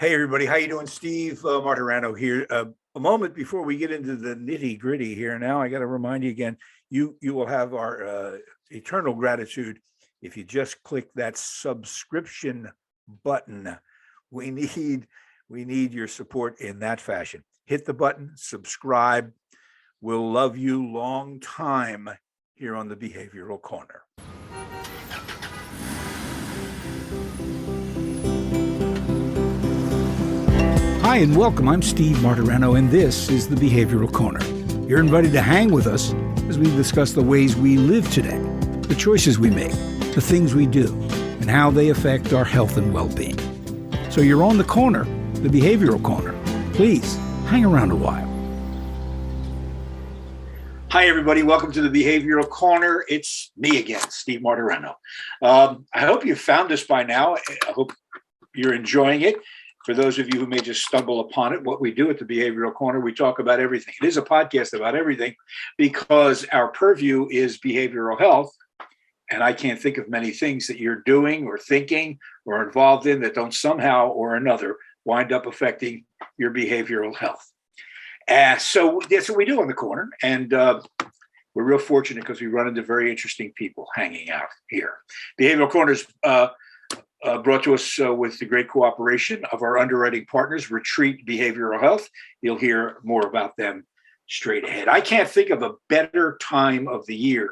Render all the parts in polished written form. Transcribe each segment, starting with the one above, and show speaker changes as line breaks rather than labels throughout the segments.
Hey everybody, how you doing? Steve Martirano here. A moment before we get into the nitty gritty here. Now, I got to remind you again. You will have our eternal gratitude if you just click that subscription button. We need your support in that fashion. Hit the button, subscribe. We'll love you long time here on the Behavioral Corner. Hi and welcome. I'm Steve Martirano, and this is the Behavioral Corner. You're invited to hang with us as we discuss the ways we live today, the choices we make, the things we do, and how they affect our health and well-being. So you're on the corner, the Behavioral Corner. Please hang around a while. Hi, everybody. Welcome to the Behavioral Corner. It's me again, Steve Martirano. I hope you've found us by now. I hope you're enjoying it. For those of you who may just stumble upon it, what we do at the Behavioral Corner, we talk about everything. It is a podcast about everything because our purview is behavioral health. And I can't think of many things that you're doing or thinking or involved in that don't somehow or another wind up affecting your behavioral health. So that's what we do on the corner. And we're real fortunate because we run into very interesting people hanging out here. Behavioral Corner's brought to us with the great cooperation of our underwriting partners, Retreat Behavioral Health. You'll hear more about them straight ahead. I can't think of a better time of the year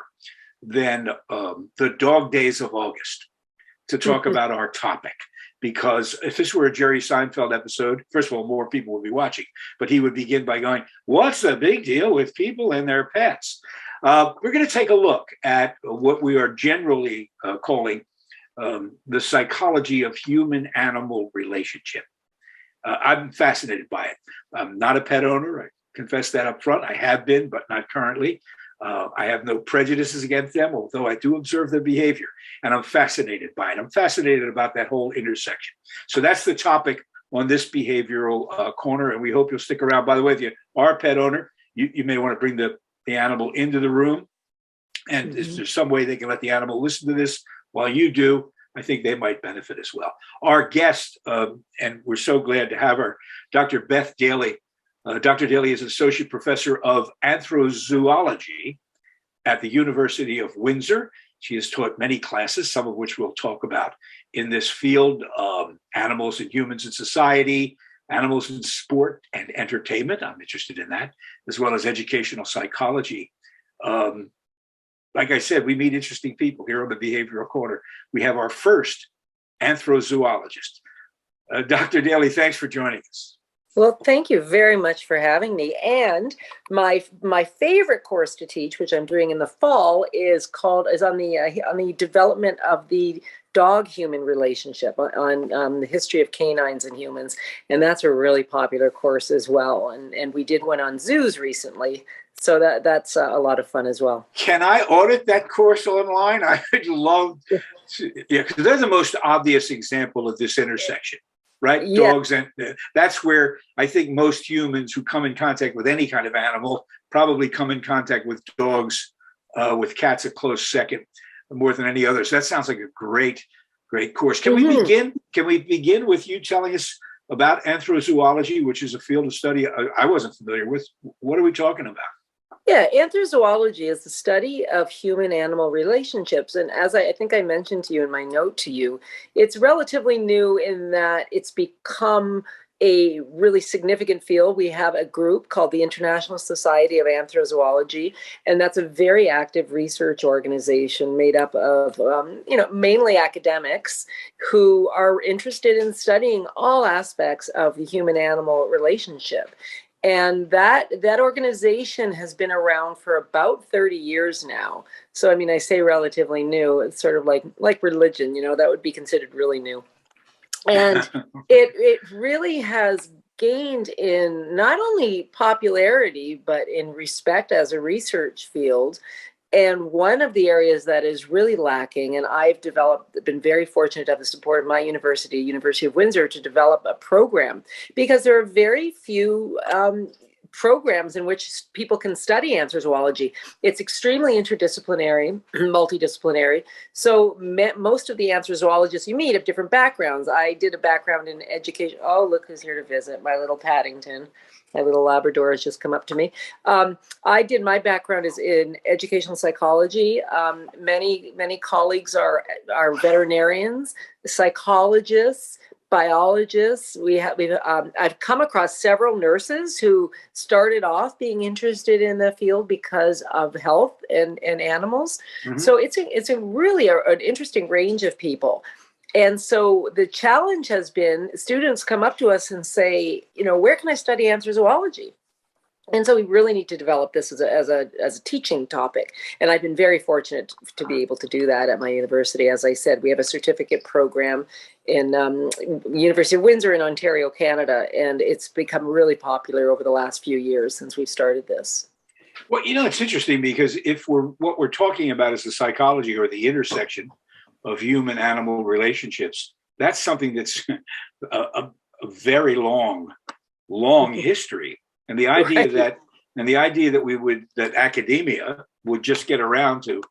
than the dog days of August to talk about our topic. Because if this were a Jerry Seinfeld episode, first of all, more people would be watching, but he would begin by going, "What's the big deal with people and their pets?" We're going to take a look at what we are generally calling the psychology of human-animal relationship. I'm fascinated by it. I'm not a pet owner. I confess that up front. I have been, but not currently. I have no prejudices against them, although I do observe their behavior, and I'm fascinated by it. I'm fascinated about that whole intersection. So that's the topic on this Behavioral Corner, and we hope you'll stick around. By the way, if you are a pet owner, you may want to bring the animal into the room, and if there's some way they can let the animal listen to this while you do, I think they might benefit as well. Our guest, and we're so glad to have her, Dr. Beth Daly. Dr. Daly is Associate Professor of Anthrozoology at the University of Windsor. She has taught many classes, some of which we'll talk about in this field, animals and humans in society, animals in sport and entertainment. I'm interested in that, as well as educational psychology. Like I said, we meet interesting people here on the Behavioral Corner. We have our first anthrozoologist. Dr. Daly, thanks for joining us.
Well, thank you very much for having me. And my favorite course to teach, which I'm doing in the fall, is on the development of the dog-human relationship, on the history of canines and humans, and that's a really popular course as well. And we did one on zoos recently, so that's a lot of fun as well.
Can I audit that course online? I would love to, yeah, because they're the most obvious example of this intersection. Right?
Yeah.
Dogs, and that's where I think most humans who come in contact with any kind of animal probably come in contact with dogs, with cats a close second, more than any others. That sounds like a great course. Can we begin? Can we begin with you telling us about anthrozoology, which is a field of study I wasn't familiar with? What are we talking about?
Yeah, anthrozoology is the study of human-animal relationships. And as I think I mentioned to you in my note to you, it's relatively new in that it's become a really significant field. We have a group called the International Society of Anthrozoology, and that's a very active research organization made up of, mainly academics who are interested in studying all aspects of the human-animal relationship. And that organization has been around for about 30 years now. So, I mean, I say relatively new. It's sort of like religion, that would be considered really new. And it really has gained in not only popularity, but in respect as a research field. And one of the areas that is really lacking, and I've been very fortunate to have the support of my university, University of Windsor, to develop a program, because there are very few programs in which people can study anthrozoology. It's extremely interdisciplinary, multidisciplinary. So most of the anthrozoologists you meet have different backgrounds. I did a background in education. Oh, look who's here to visit, my little Paddington. My little Labrador has just come up to me. I did, my background is in educational psychology. Many colleagues are veterinarians, psychologists, biologists. I've come across several nurses who started off being interested in the field because of health and animals. Mm-hmm. So it's a really an interesting range of people. And so the challenge has been students come up to us and say, where can I study anthrozoology? And so we really need to develop this as a teaching topic. And I've been very fortunate to be able to do that at my university. As I said, we have a certificate program in University of Windsor in Ontario, Canada, and it's become really popular over the last few years since we've started this.
Well, it's interesting because what we're talking about is the psychology or the intersection of human-animal relationships. That's something that's a very long history. And the idea that academia would just get around to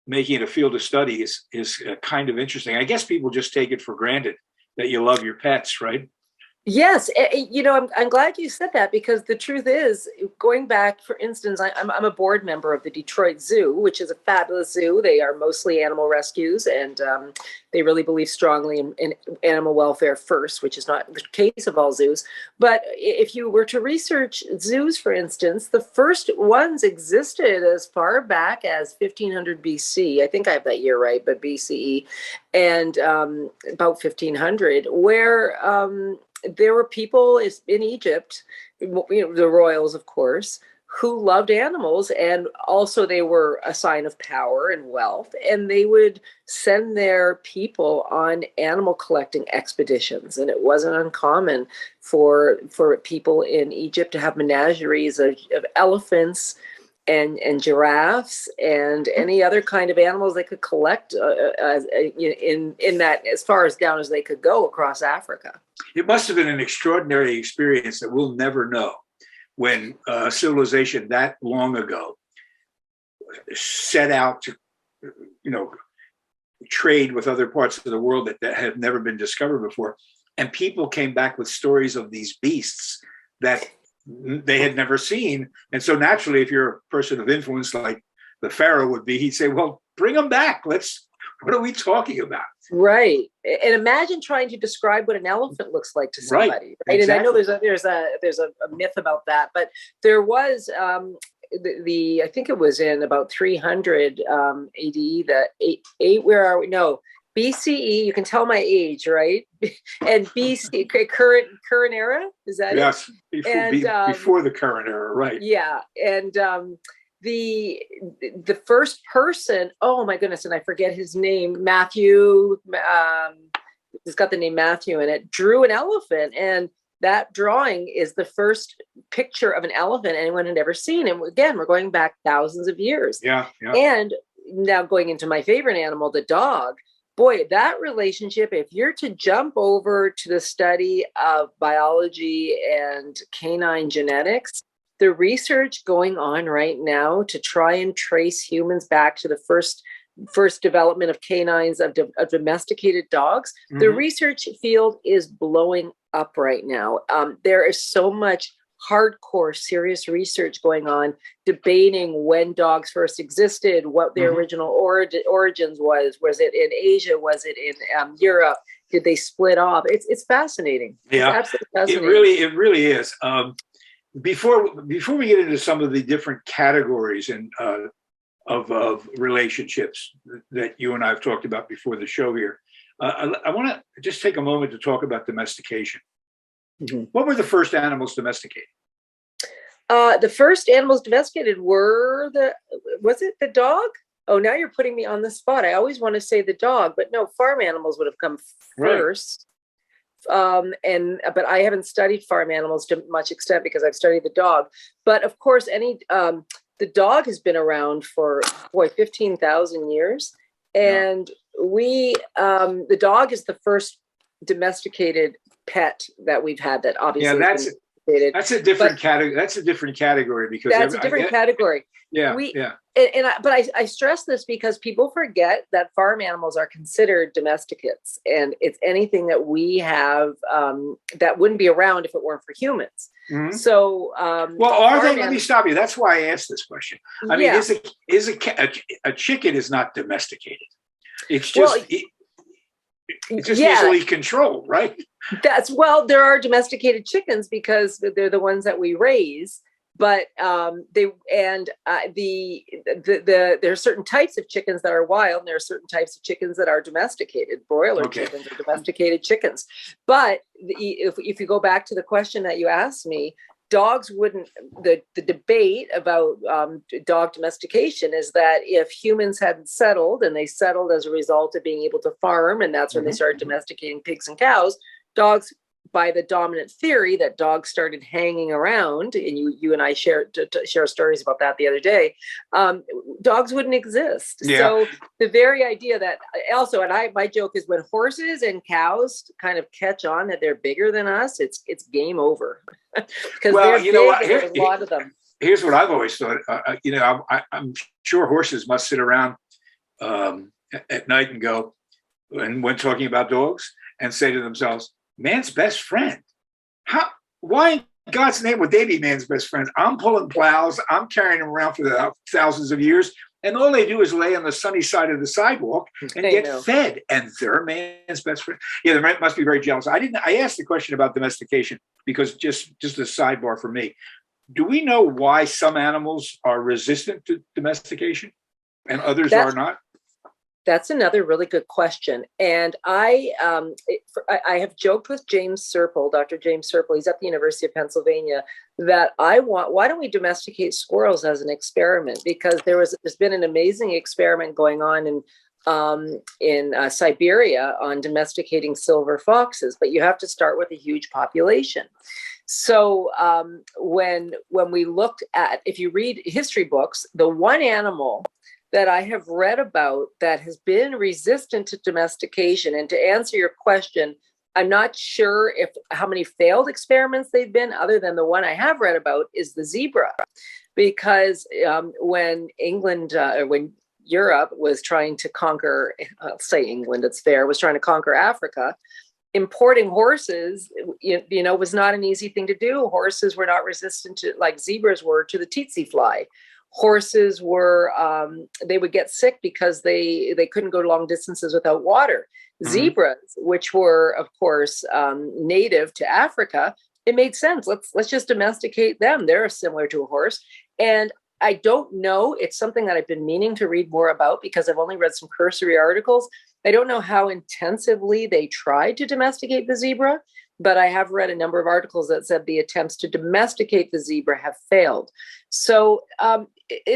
making it a field of study is kind of interesting. I guess people just take it for granted that you love your pets, right?
Yes, I'm glad you said that, because the truth is, going back, for instance, I'm a board member of the Detroit Zoo, which is a fabulous zoo. They are mostly animal rescues, and they really believe strongly in animal welfare first, which is not the case of all zoos. But if you were to research zoos, for instance, the first ones existed as far back as 1500 BC. I think I have that year right, but BCE, and about 1500, where there were people in Egypt, the royals, of course, who loved animals, and also they were a sign of power and wealth, and they would send their people on animal collecting expeditions. And it wasn't uncommon for people in Egypt to have menageries of elephants and giraffes and any other kind of animals they could collect in that, as far as down as they could go across Africa.
It must have been an extraordinary experience that we'll never know, when civilization that long ago set out to, trade with other parts of the world that had never been discovered before. And people came back with stories of these beasts that they had never seen. And so naturally, if you're a person of influence like the pharaoh would be, he'd say, well, bring them back. What are we talking about?
Right. And imagine trying to describe what an elephant looks like to somebody. Right.
Exactly.
And I know there's a myth about that, but there was I think it was in about 300 AD, where are we? No, BCE, you can tell my age, right? And BC, current era, is that
yes,
it?
Before the current era, right?
Yeah, and the first person, oh my goodness, and I forget his name, Matthew. It's got the name Matthew in it. Drew an elephant, and that drawing is the first picture of an elephant anyone had ever seen. And again, we're going back thousands of years.
Yeah.
And now going into my favorite animal, the dog. Boy, that relationship, if you're to jump over to the study of biology and canine genetics, the research going on right now to try and trace humans back to the first development of canines, of domesticated dogs, mm-hmm. The research field is blowing up right now. There is so much hardcore, serious research going on, debating when dogs first existed, what their mm-hmm. original origins was. Was it in Asia? Was it in Europe? Did they split off? It's fascinating.
Yeah,
it's absolutely fascinating.
It really is. Before we get into some of the different categories and of relationships that you and I have talked about before the show here, I want to just take a moment to talk about domestication. Mm-hmm. What were the first animals domesticated?
The first animals domesticated was it the dog? Oh, now you're putting me on the spot. I always want to say the dog, but no, farm animals would have come first. Right. But I haven't studied farm animals to much extent because I've studied the dog. But of course, the dog has been around for 15,000 years, and the dog is the first domesticated pet that we've had. That obviously, domesticated.
That's a different category. That's a different category because
that's a different category.
Yeah,
But I stress this because people forget that farm animals are considered domesticates, and it's anything that we have that wouldn't be around if it weren't for humans.
Mm-hmm.
So,
well, are they? Let me stop you. That's why I asked this question. I mean, is a chicken is not domesticated? It's just it's just easily controlled, right?
There are domesticated chickens because they're the ones that we raise. But there are certain types of chickens that are wild, and there are certain types of chickens that are domesticated. Broiler chickens are domesticated chickens. But if you go back to the question that you asked me, dogs wouldn't. The debate about dog domestication is that if humans hadn't settled, and they settled as a result of being able to farm, and that's when they started domesticating pigs and cows, dogs. By the dominant theory that dogs started hanging around, and you and I share stories about that the other day, dogs wouldn't exist. Yeah. So the very idea that also, and my joke is when horses and cows kind of catch on that they're bigger than us, it's game over. Because there's a lot of them.
Here's what I've always thought. I'm sure horses must sit around at night and go, and when talking about dogs, and say to themselves, man's best friend. Why in God's name would they be man's best friends? I'm pulling plows. I'm carrying them around for the thousands of years. And all they do is lay on the sunny side of the sidewalk and get fed. And they're man's best friend. Yeah, they must be very jealous. I asked the question about domestication because just a sidebar for me. Do we know why some animals are resistant to domestication and others are not?
That's another really good question. And I have joked with James Serple, Dr. James Serple, he's at the University of Pennsylvania, that why don't we domesticate squirrels as an experiment? Because there's been an amazing experiment going on in Siberia on domesticating silver foxes, but you have to start with a huge population. So when we looked at, if you read history books, the one animal that I have read about that has been resistant to domestication. And to answer your question, I'm not sure how many failed experiments they've been, other than the one I have read about is the zebra. Because when Europe was trying to conquer, I'll say England, it's fair, was trying to conquer Africa, importing horses, was not an easy thing to do. Horses were not resistant to, like zebras were, to the tsetse fly. Horses were, they would get sick because they couldn't go long distances without water. Mm-hmm. Zebras, which were, of course, native to Africa, it made sense. Let's just domesticate them. They're similar to a horse. And I don't know. It's something that I've been meaning to read more about because I've only read some cursory articles. I don't know how intensively they tried to domesticate the zebra, but I have read a number of articles that said the attempts to domesticate the zebra have failed. So,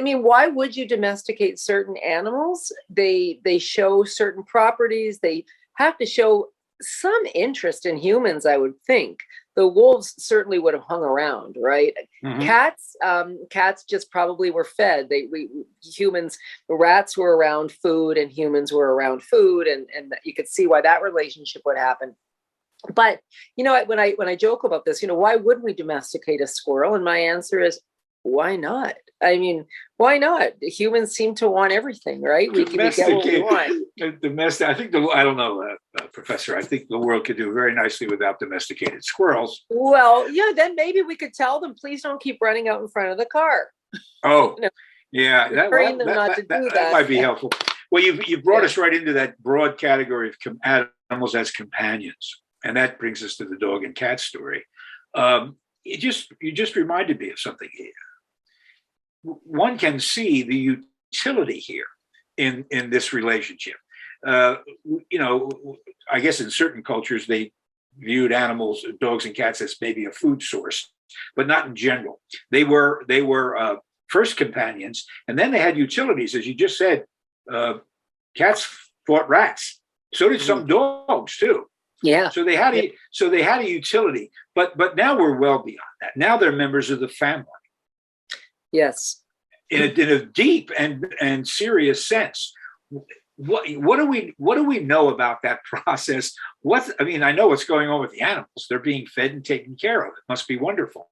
why would you domesticate certain animals? They show certain properties. They have to show some interest in humans, I would think. The wolves certainly would have hung around, right? Mm-hmm. Cats just probably were fed. Rats were around food and humans were around food. And you could see why that relationship would happen. But, when I joke about this, why wouldn't we domesticate a squirrel? And my answer is, why not? Why not? Humans seem to want everything, right? We get what we want.
I think I don't know, Professor. I think the world could do very nicely without domesticated squirrels.
Well, yeah, then maybe we could tell them, please don't keep running out in front of the car.
Oh, yeah, that might be helpful. Well, you brought us right into that broad category of animals as companions, and that brings us to the dog and cat story. You just reminded me of something here. One can see the utility here in this relationship. I guess in certain cultures they viewed animals, dogs and cats, as maybe a food source, but not in general. They were first companions, and then they had utilities, as you just said. Cats fought rats. So did some dogs too.
Yeah.
So they had a utility, but now we're well beyond that. Now they're members of the family.
Yes.
In a deep and serious sense. what do we know about that process? I mean, I know what's going on with the animals. They're being fed and taken care of. It must be wonderful.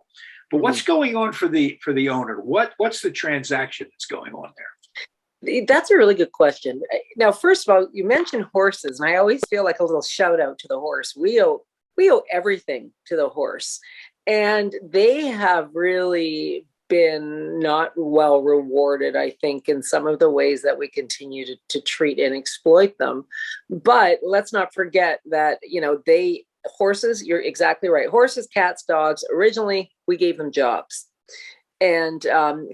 But what's going on for the owner? What's the transaction that's going on there?
That's a really good question. Now, first of all, you mentioned horses, and I always feel like a little shout out to the horse. We owe everything to the horse, and they have really been not well rewarded, I think, in some of the ways that we continue to treat and exploit them. But let's not forget that, horses, you're exactly right. Horses, cats, dogs, originally we gave them jobs. And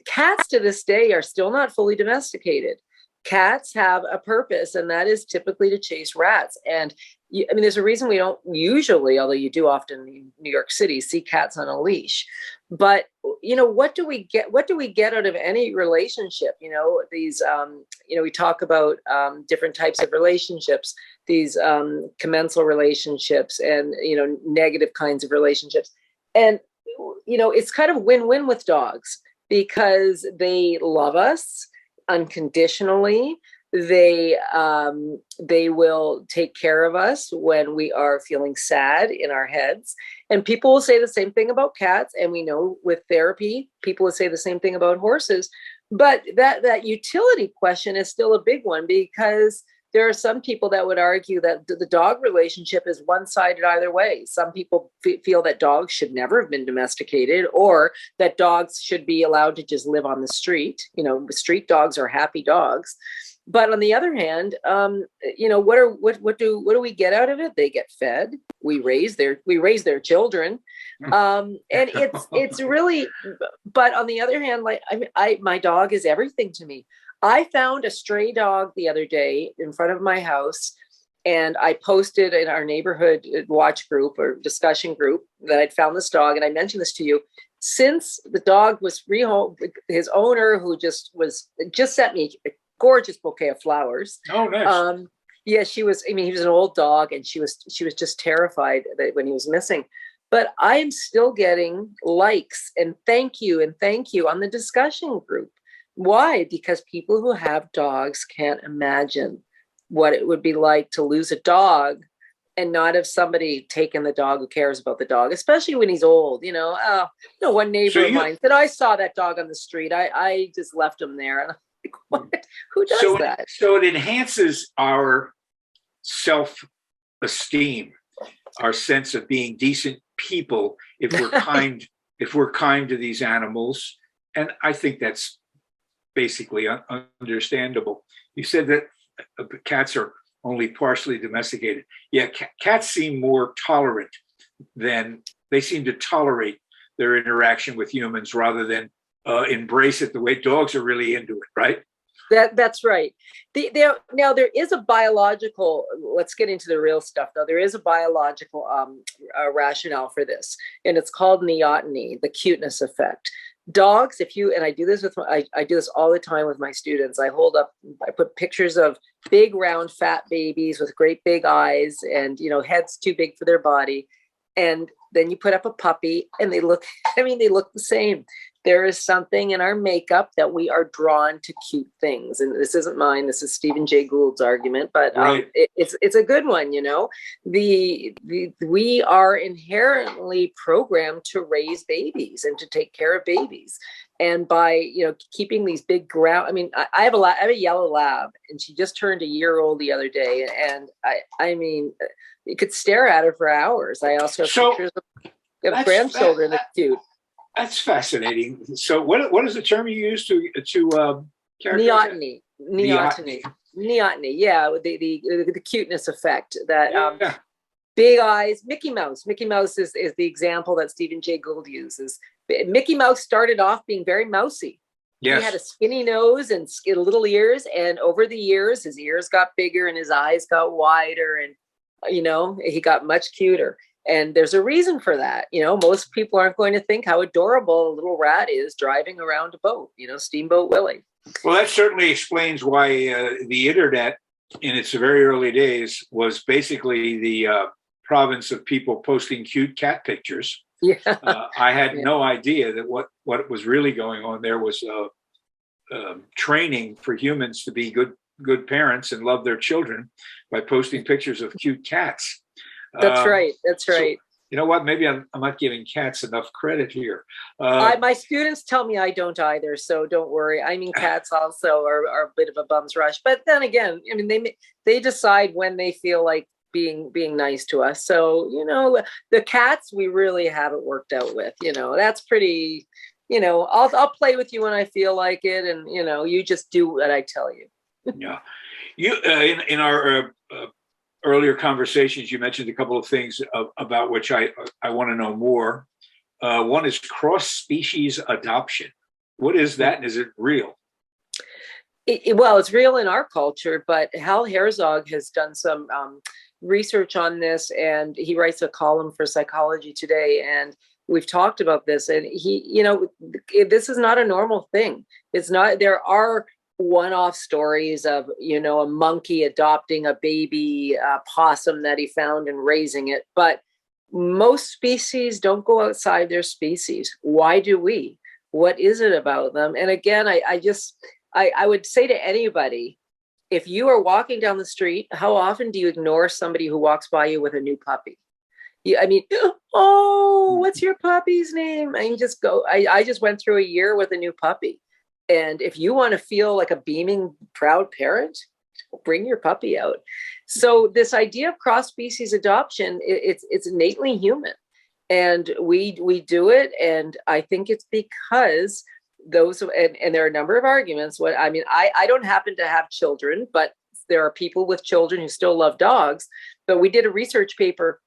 cats to this day are still not fully domesticated. Cats have a purpose, and that is typically to chase rats. And there's a reason we don't usually, although you do often in New York City, see cats on a leash. But what do we get? What do we get out of any relationship? We talk about different types of relationships, these commensal relationships, and negative kinds of relationships. And it's kind of win-win with dogs because they love us unconditionally. They will take care of us when we are feeling sad in our heads. And people will say the same thing about cats. And we know with therapy, people will say the same thing about horses. But that utility question is still a big one, because there are some people that would argue that the dog relationship is one-sided either way. Some people feel that dogs should never have been domesticated, or that dogs should be allowed to just live on the street. Street dogs are happy dogs. But on the other hand, what do we get out of it? They get fed. We raise their children, and it's really. But on the other hand, my dog is everything to me. I found a stray dog the other day in front of my house, and I posted in our neighborhood watch group or discussion group that I'd found this dog, and I mentioned this to you. Since the dog was rehome, his owner, who just sent me a gorgeous bouquet of flowers.
Oh, nice.
Yeah, he was an old dog, and she was just terrified that when he was missing. But I am still getting likes and thank you on the discussion group. Why? Because people who have dogs can't imagine what it would be like to lose a dog and not have somebody taken the dog who cares about the dog, especially when he's old. One neighbor of mine said, I saw that dog on the street. I just left him there. And I'm like, what? Who does that?
So it enhances our self-esteem, our sense of being decent people if we're kind to these animals. And I think that's basically understandable. You said that cats are only partially domesticated. Yeah, cats seem more tolerant they seem to tolerate their interaction with humans rather than embrace it the way dogs are really into it, right?
That's right. Now there is a biological, let's get into the real stuff though. There is a biological rationale for this, and it's called neoteny, the cuteness effect. Dogs, and I do this I do this all the time with my students. I put pictures of big, round, fat babies with great big eyes and, heads too big for their body. And then you put up a puppy and they look the same. There is something in our makeup that we are drawn to cute things. And this isn't mine. This is Stephen Jay Gould's argument, but
right.
It's a good one. We are inherently programmed to raise babies and to take care of babies. And by, keeping these big I have a yellow lab, and she just turned a year old the other day. And you could stare at her for hours. I also have pictures of grandchildren that's cute.
That's fascinating. So what is the term you use to
characterize neoteny? Neoteny. Yeah, the cuteness effect. That big eyes. Mickey Mouse. Mickey Mouse is the example that Stephen Jay Gould uses. Mickey Mouse started off being very mousy. Yes. He had a skinny nose and little ears, and over the years, his ears got bigger and his eyes got wider, and he got much cuter. And there's a reason for that. Most people aren't going to think how adorable a little rat is driving around a boat, Steamboat Willie.
Well, that certainly explains why the internet in its very early days was basically the province of people posting cute cat pictures.
Yeah.
I had no idea that what was really going on there was training for humans to be good good parents and love their children by posting pictures of cute cats.
That's right. That's right.
So, you know what? Maybe I'm not giving cats enough credit here.
My students tell me I don't either, so don't worry. I mean, cats also are a bit of a bum's rush, but then again, I mean, they decide when they feel like being nice to us. So, you know, the cats we really have it worked out with. You know, that's pretty. You know, I'll play with you when I feel like it, and you know, you just do what I tell you.
Yeah, you in our earlier conversations, you mentioned a couple of things about which I want to know more. One is cross-species adoption. What is that, and is it real?
Well, it's real in our culture, but Hal Herzog has done some research on this, and he writes a column for Psychology Today, and we've talked about this, and he, you know, this is not a normal thing. It's not. There are one-off stories of, you know, a monkey adopting a baby possum that he found and raising it, but most species don't go outside their species. Why do we? What is it about them? And again, I would say to anybody, if you are walking down the street, how often do you ignore somebody who walks by you with a new puppy? I mean, oh, what's your puppy's name? And you just go, I just went through a year with a new puppy. And if you want to feel like a beaming, proud parent, bring your puppy out. So this idea of cross-species adoption, it's innately human. And we do it. And I think it's because those, and there are a number of arguments. I don't happen to have children, but there are people with children who still love dogs. But we did a research paper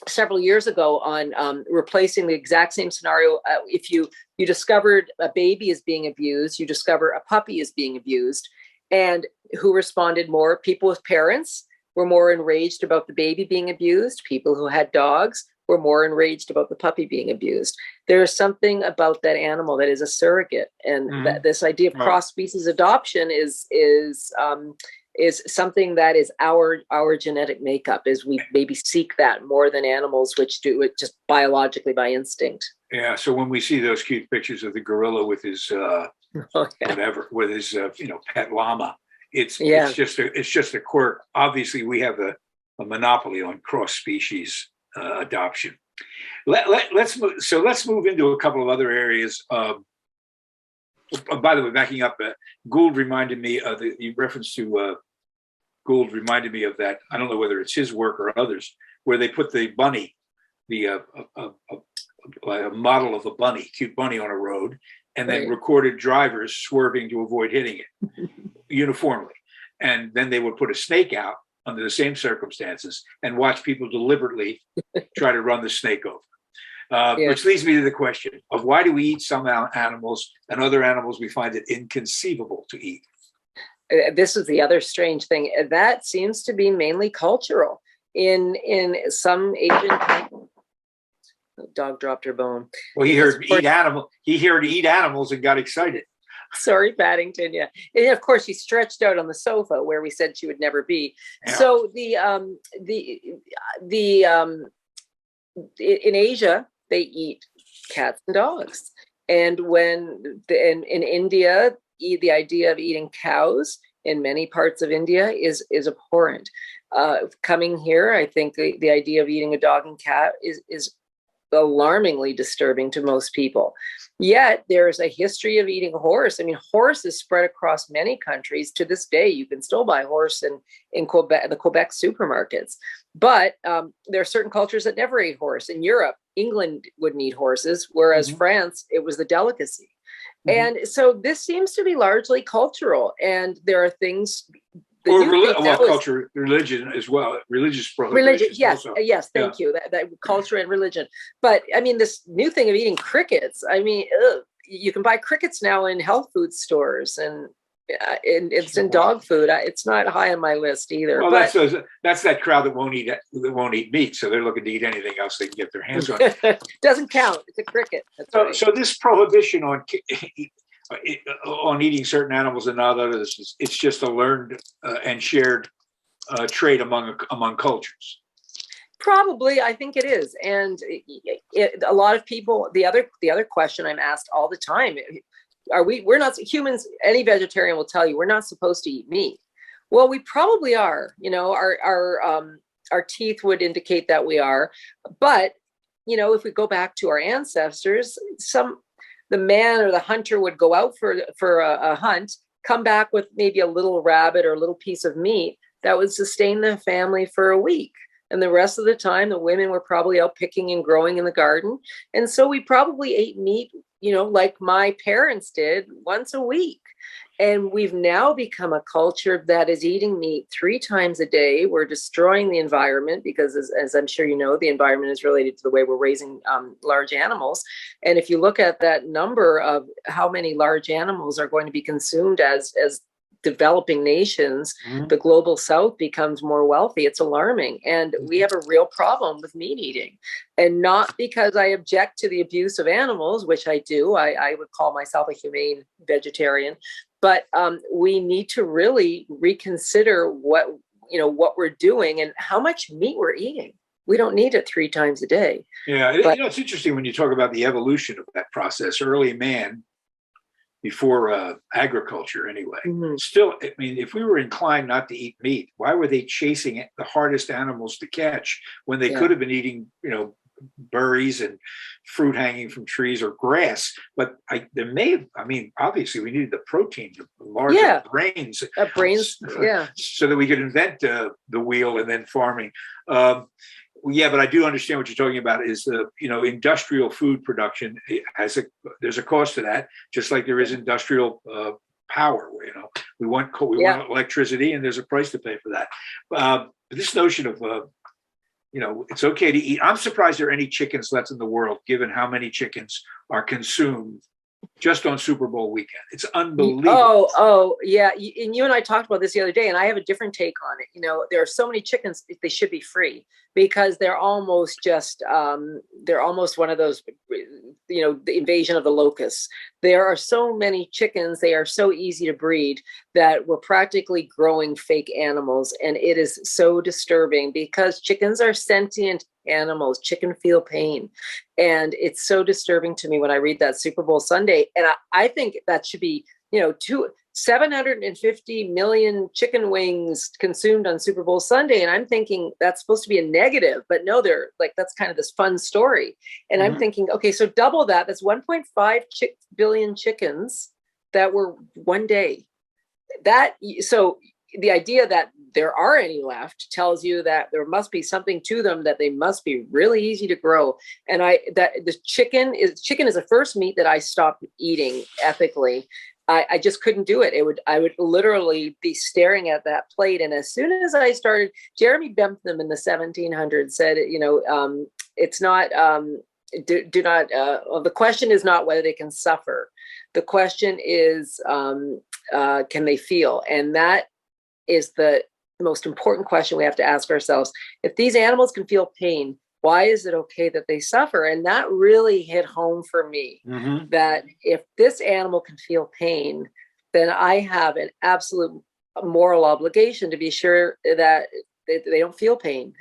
several years ago on replacing the exact same scenario. If you discovered a baby is being abused, you discover a puppy is being abused, and who responded more? People with parents were more enraged about the baby being abused. People who had dogs were more enraged about the puppy being abused. There's something about that animal that is a surrogate, and this idea of cross-species adoption is something that is our genetic makeup, is we maybe seek that more than animals, which do it just biologically by instinct.
Yeah. So when we see those cute pictures of the gorilla with his whatever, with his pet llama, it's just a quirk. Obviously, we have a monopoly on cross-species adoption. Let's move into a couple of other areas. By the way, backing up, Gould reminded me of the reference to Gould reminded me of that. I don't know whether it's his work or others, where they put the bunny, a model of a bunny, cute bunny, on a road, and then recorded drivers swerving to avoid hitting it uniformly. And then they would put a snake out under the same circumstances and watch people deliberately try to run the snake over. Which leads me to the question of why do we eat some animals and other animals we find it inconceivable to eat?
This is the other strange thing. That seems to be mainly cultural. In some Asian countries, dog dropped her bone.
Well, he heard eat animals and got excited.
Sorry, Paddington. Yeah, and of course she stretched out on the sofa where we said she would never be. Yeah. So in Asia they eat cats and dogs, and in India, the idea of eating cows in many parts of India is abhorrent. Coming here, I think the idea of eating a dog and cat is alarmingly disturbing to most people. Yet there's a history of eating horse. I mean, horse is spread across many countries. To this day, you can still buy horse in Quebec, the Quebec supermarkets. But there are certain cultures that never ate horse. In Europe, England wouldn't eat horses, whereas France, it was the delicacy. And so this seems to be largely cultural. And there are things.
Culture, religion as well. Religious prohibitions.
Religion, yes, also. Yes. Thank you. That culture and religion. But I mean, this new thing of eating crickets. I mean, you can buy crickets now in health food stores, and it's in dog food. It's not high on my list either.
Well, that's that crowd that won't eat meat, so they're looking to eat anything else they can get their hands on.
Doesn't count. It's a cricket.
So this prohibition on eating certain animals and not others, it's just a learned and shared trait among cultures.
Probably, I think it is. And a lot of people, the other question I'm asked all the time, we're not humans, any vegetarian will tell you we're not supposed to eat meat. Well, we probably are. Our teeth would indicate that we are. But if we go back to our ancestors, the man or the hunter would go out for a hunt, come back with maybe a little rabbit or a little piece of meat that would sustain the family for a week. And the rest of the time, the women were probably out picking and growing in the garden. And so we probably ate meat, like my parents did once a week. And we've now become a culture that is eating meat 3 times a day. We're destroying the environment because, as I'm sure you know, the environment is related to the way we're raising large animals. And if you look at that number of how many large animals are going to be consumed as developing nations, the global south becomes more wealthy. It's alarming. And we have a real problem with meat eating. And not because I object to the abuse of animals, which I do. I would call myself a humane vegetarian. But we need to really reconsider what we're doing and how much meat we're eating. We don't need it 3 times a day.
Yeah, it's interesting when you talk about the evolution of that process. Early man, before agriculture anyway. Still, I mean, if we were inclined not to eat meat, why were they chasing the hardest animals to catch when they could have been eating, berries and fruit hanging from trees or grass? But obviously we needed the protein, the larger brains. So that we could invent the wheel and then farming. But I do understand what you're talking about is industrial food production there's a cost to that, just like there is industrial power. We want electricity, and there's a price to pay for that. But this notion of it's okay to eat. I'm surprised there are any chickens left in the world, given how many chickens are consumed just on Super Bowl weekend. It's unbelievable.
Oh, yeah. And you and I talked about this the other day, and I have a different take on it. There are so many chickens, they should be free because they're almost one of those, the invasion of the locusts. There are so many chickens. They are so easy to breed that we're practically growing fake animals. And it is so disturbing because chickens are sentient animals. Chicken feel pain. And it's so disturbing to me when I read that Super Bowl Sunday. And I think that should be, 750 million chicken wings consumed on Super Bowl Sunday. And I'm thinking that's supposed to be a negative, but no, they're like, that's kind of this fun story. And I'm thinking, okay, so double that, that's 1.5 billion chickens that were one day. So the idea that there are any left tells you that there must be something to them, that they must be really easy to grow. And the chicken is the first meat that I stopped eating ethically. I just couldn't do it. I would literally be staring at that plate. And as soon as I started, Jeremy Bentham in the 1700s said, it's not, the question is not whether they can suffer. The question is, can they feel? And that is the most important question we have to ask ourselves. If these animals can feel pain, why is it okay that they suffer? And that really hit home for me, that if this animal can feel pain, then I have an absolute moral obligation to be sure that they don't feel pain.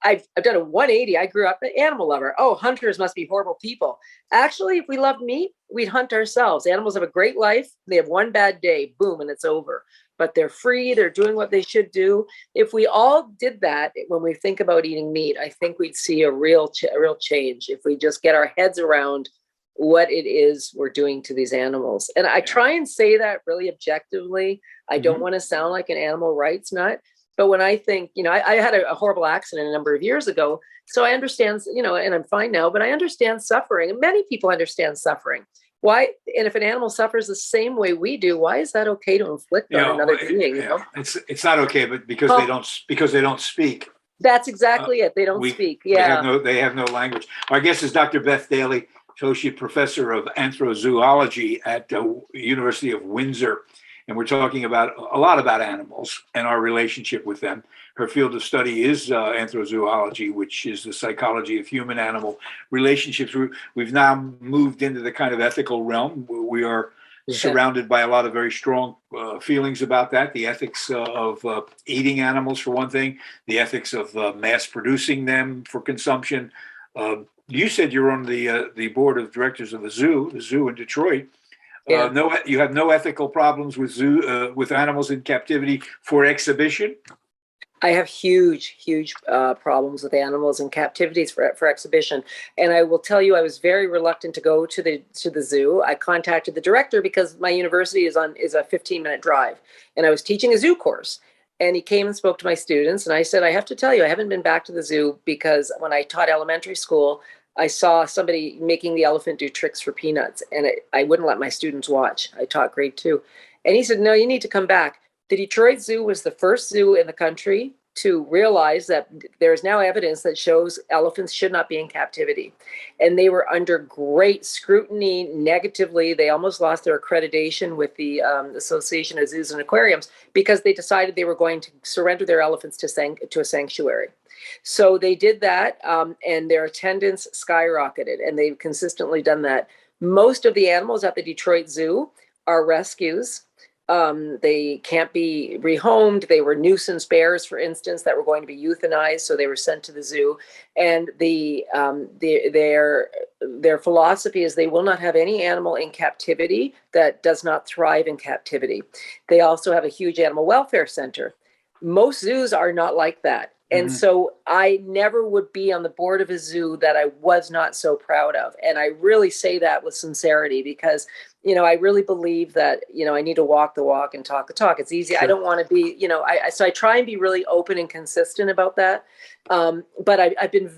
I've done a 180. I grew up an animal lover. Oh, hunters must be horrible people. Actually, if we loved meat, we'd hunt ourselves. Animals have a great life. They have one bad day, boom, and it's over. But they're free. They're doing what they should do. If we all did that, when we think about eating meat, I think we'd see a real change if we just get our heads around what it is we're doing to these animals. And I try and say that really objectively. I don't want to sound like an animal rights nut. But when I think, I had a horrible accident a number of years ago. So I understand, and I'm fine now, but I understand suffering. And many people understand suffering. Why? And if an animal suffers the same way we do, why is that okay to inflict on another being?
It's not okay, but because they don't speak.
That's exactly it. They don't speak. Yeah.
They have no language. Our guest is Dr. Beth Daly, Associate Professor of Anthrozoology at the University of Windsor. And we're talking about a lot about animals and our relationship with them. Her field of study is anthrozoology, which is the psychology of human-animal relationships. We've now moved into the kind of ethical realm. We are surrounded by a lot of very strong feelings about that. The ethics of eating animals, for one thing, the ethics of mass producing them for consumption. You said you're on the board of directors of the zoo in Detroit.
Yeah.
No, you have no ethical problems with with animals in captivity for exhibition.
I have huge problems with animals in captivities for exhibition. And I will tell you, I was very reluctant to go to the zoo. I contacted the director because my university is a 15-minute drive, and I was teaching a zoo course. And he came and spoke to my students, and I said, I have to tell you, I haven't been back to the zoo because when I taught elementary school, I saw somebody making the elephant do tricks for peanuts, and I wouldn't let my students watch. I taught grade 2. And he said, no, you need to come back. The Detroit Zoo was the first zoo in the country to realize that there is now evidence that shows elephants should not be in captivity. And they were under great scrutiny negatively. They almost lost their accreditation with the Association of Zoos and Aquariums because they decided they were going to surrender their elephants to a sanctuary. So they did that, and their attendance skyrocketed, and they've consistently done that. Most of the animals at the Detroit Zoo are rescues. They can't be rehomed. They were nuisance bears, for instance, that were going to be euthanized, so they were sent to the zoo. And their philosophy is they will not have any animal in captivity that does not thrive in captivity. They also have a huge animal welfare center. Most zoos are not like that. And so I never would be on the board of a zoo that I was not so proud of. And I really say that with sincerity because, I really believe that, I need to walk the walk and talk the talk. It's easy. Sure. I don't want to be, so I try and be really open and consistent about that. But I've been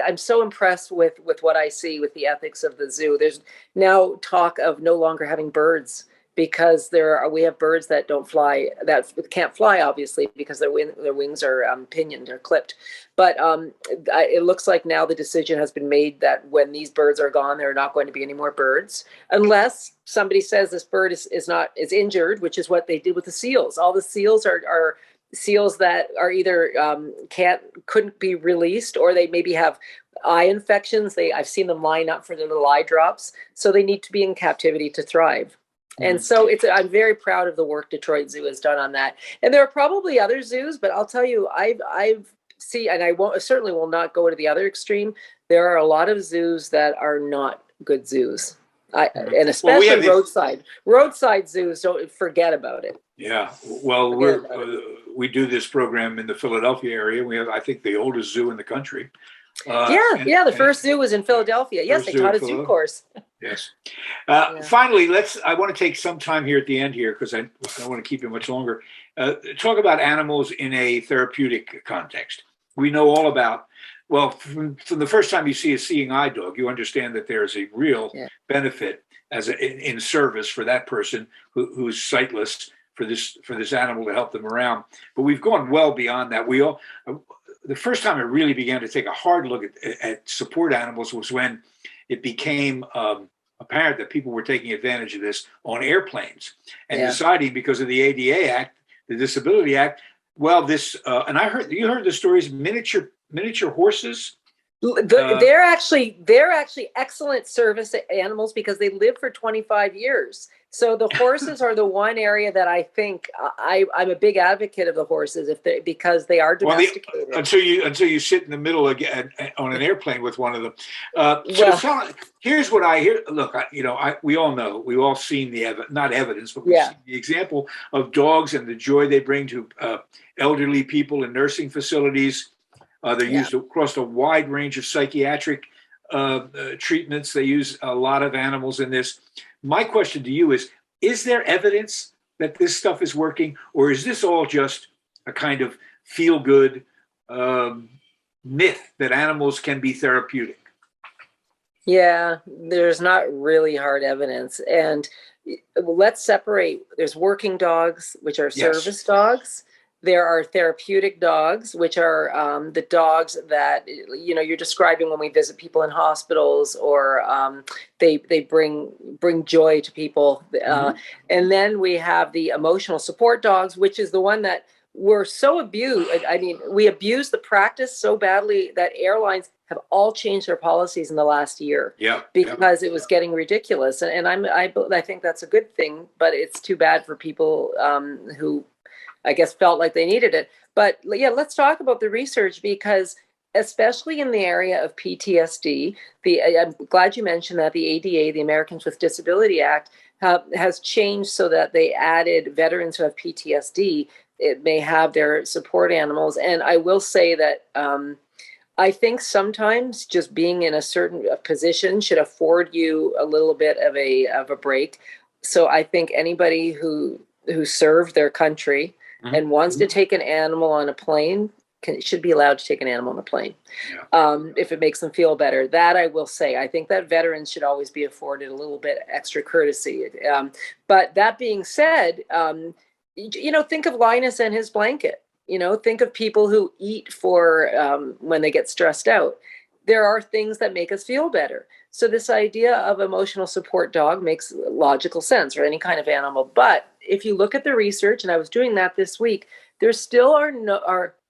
I'm so impressed with what I see with the ethics of the zoo. There's now talk of no longer having birds, because we have birds that don't fly, that can't fly, obviously, because their wings are pinioned or clipped. But it looks like now the decision has been made that when these birds are gone, there are not going to be any more birds, unless somebody says this bird is injured, which is what they did with the seals. All the seals are seals that are either couldn't be released, or they maybe have eye infections. I've seen them line up for their little eye drops, so they need to be in captivity to thrive. And so I'm very proud of the work Detroit Zoo has done on that. And there are probably other zoos, but I'll tell you, I've seen, and certainly will not go to the other extreme. There are a lot of zoos that are not good zoos. And especially roadside zoos, don't forget about it.
Yeah. Well, we do this program in the Philadelphia area. We have, I think, the oldest zoo in the country.
The first zoo was in Philadelphia. Yes, they taught a zoo course.
Yes. Finally, I want to take some time here at the end here, because I don't want to keep you much longer. Talk about animals in a therapeutic context. We know all about, from the first time you see a seeing eye dog, you understand that there's a real benefit in service for that person who's sightless, for this animal to help them around. But we've gone well beyond that. The first time I really began to take a hard look at support animals was when it became apparent that people were taking advantage of this on airplanes and deciding, because of the ADA Act, the Disability Act, and you heard the stories, miniature horses.
They're actually excellent service animals because they live for 25 years. So the horses are the one area that I think I'm a big advocate of the horses because they are domesticated.
Until you sit in the middle again on an airplane with one of them. Here's what I hear. Look, we all know, we've all seen not evidence, but we've seen the example of dogs and the joy they bring to elderly people in nursing facilities. They're used across a wide range of psychiatric treatments. They use a lot of animals in this. My question to you is there evidence that this stuff is working, or is this all just a kind of feel-good myth that animals can be therapeutic?
Yeah, there's not really hard evidence. And let's separate. There's working dogs, which are service dogs. There are therapeutic dogs, which are the dogs that, you're describing when we visit people in hospitals, or they bring joy to people. And then we have the emotional support dogs, which is the one that we're so abused. I mean, we abuse the practice so badly that airlines have all changed their policies in the last year because it was getting ridiculous. And I think that's a good thing, but it's too bad for people who I guess felt like they needed it. But let's talk about the research, because especially in the area of PTSD. I'm glad you mentioned that the ADA, the Americans with Disability Act, has changed so that they added veterans who have PTSD. It may have their support animals. And I will say that I think sometimes just being in a certain position should afford you a little bit of a break. So I think anybody who served their country and wants to take an animal on a plane should be allowed to take an animal on a plane, if it makes them feel better. That I will say. I think that veterans should always be afforded a little bit extra courtesy. But that being said, think of Linus and his blanket. Think of people who eat for when they get stressed out. There are things that make us feel better. So this idea of emotional support dog makes logical sense, or any kind of animal. But if you look at the research, and I was doing that this week, there still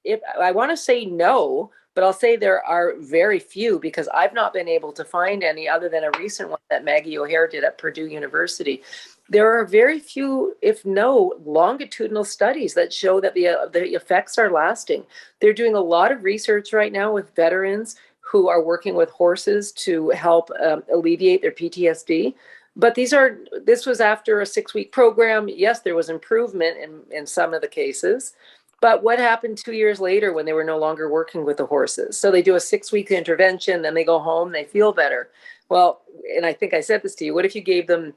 if I want to say no, but I'll say there are very few, because I've not been able to find any other than a recent one that Maggie O'Hare did at Purdue University. There are very few, if no, longitudinal studies that show that the effects are lasting. They're doing a lot of research right now with veterans who are working with horses to help alleviate their PTSD. But this was after a 6-week program. Yes, there was improvement in some of the cases. But what happened 2 years later when they were no longer working with the horses? So they do a 6-week intervention, then they go home, they feel better. Well, and I think I said this to you, what if you gave them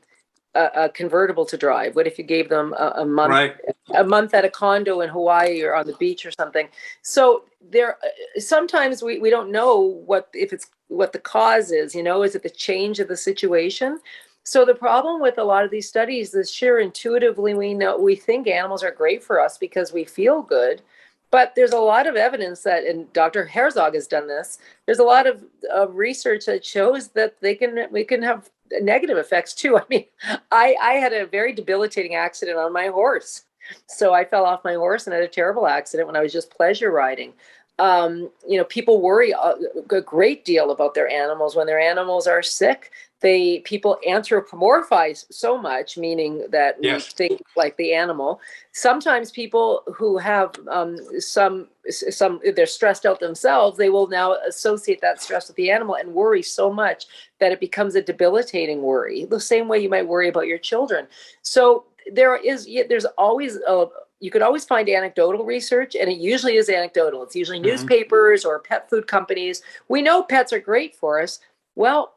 a convertible to drive? What if you gave them a month, a month at a condo in Hawaii or on the beach or something? So sometimes we don't know what the cause is. Is it the change of the situation? So the problem with a lot of these studies is, sure, intuitively we think animals are great for us because we feel good, but there's a lot of evidence that, and Dr. Herzog has done this, there's a lot of research that shows that we can have negative effects too. I mean, I had a very debilitating accident on my horse. So I fell off my horse and had a terrible accident when I was just pleasure riding. People worry a great deal about their animals when their animals are sick. People anthropomorphize so much, meaning that we think like the animal. Sometimes people who have they're stressed out themselves, they will now associate that stress with the animal and worry so much that it becomes a debilitating worry, the same way you might worry about your children. So there's always you could always find anecdotal research, and it usually is anecdotal. It's usually newspapers or pet food companies. We know pets are great for us. Well,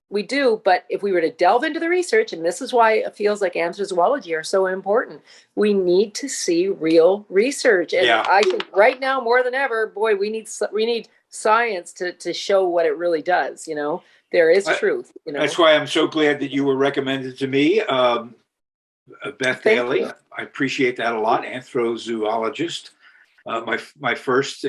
we do, but if we were to delve into the research, and this is why it feels like Anthrozoology are so important, we need to see real research. And I think right now more than ever, boy, we need science to show what it really does. There is truth.
That's why I'm so glad that you were recommended to me, Beth Daly. I appreciate that a lot. Anthrozoologist. My first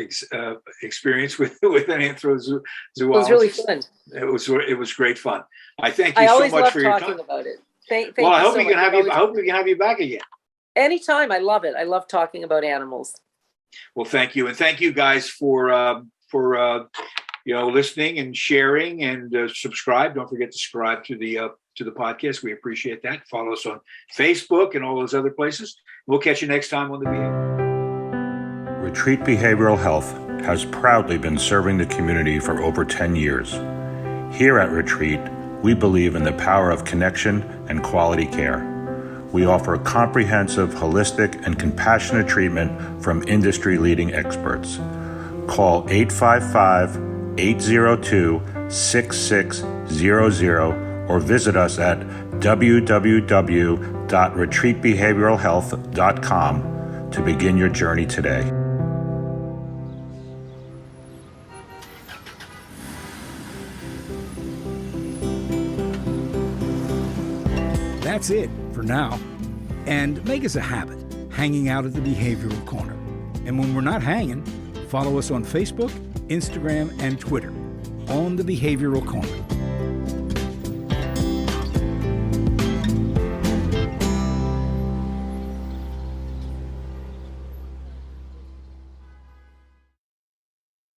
experience with an anthrozoologist. It was
really fun.
It was great fun. I thank you so much for your time. I always love talking about it. Thank you. I hope we can have you. I hope we can have you back again.
Anytime. I love it. I love talking about animals.
Well, thank you, and thank you guys for listening and sharing and subscribe. Don't forget to subscribe to the podcast. We appreciate that. Follow us on Facebook and all those other places. We'll catch you next time on the Behavior.
Retreat Behavioral Health has proudly been serving the community for over 10 years. Here at Retreat, we believe in the power of connection and quality care. We offer comprehensive, holistic, and compassionate treatment from industry-leading experts. Call 855-802-6600 or visit us at www.retreatbehavioralhealth.com to begin your journey today.
That's it for now. And make us a habit, hanging out at the Behavioral Corner. And when we're not hanging, follow us on Facebook, Instagram, and Twitter on the Behavioral Corner.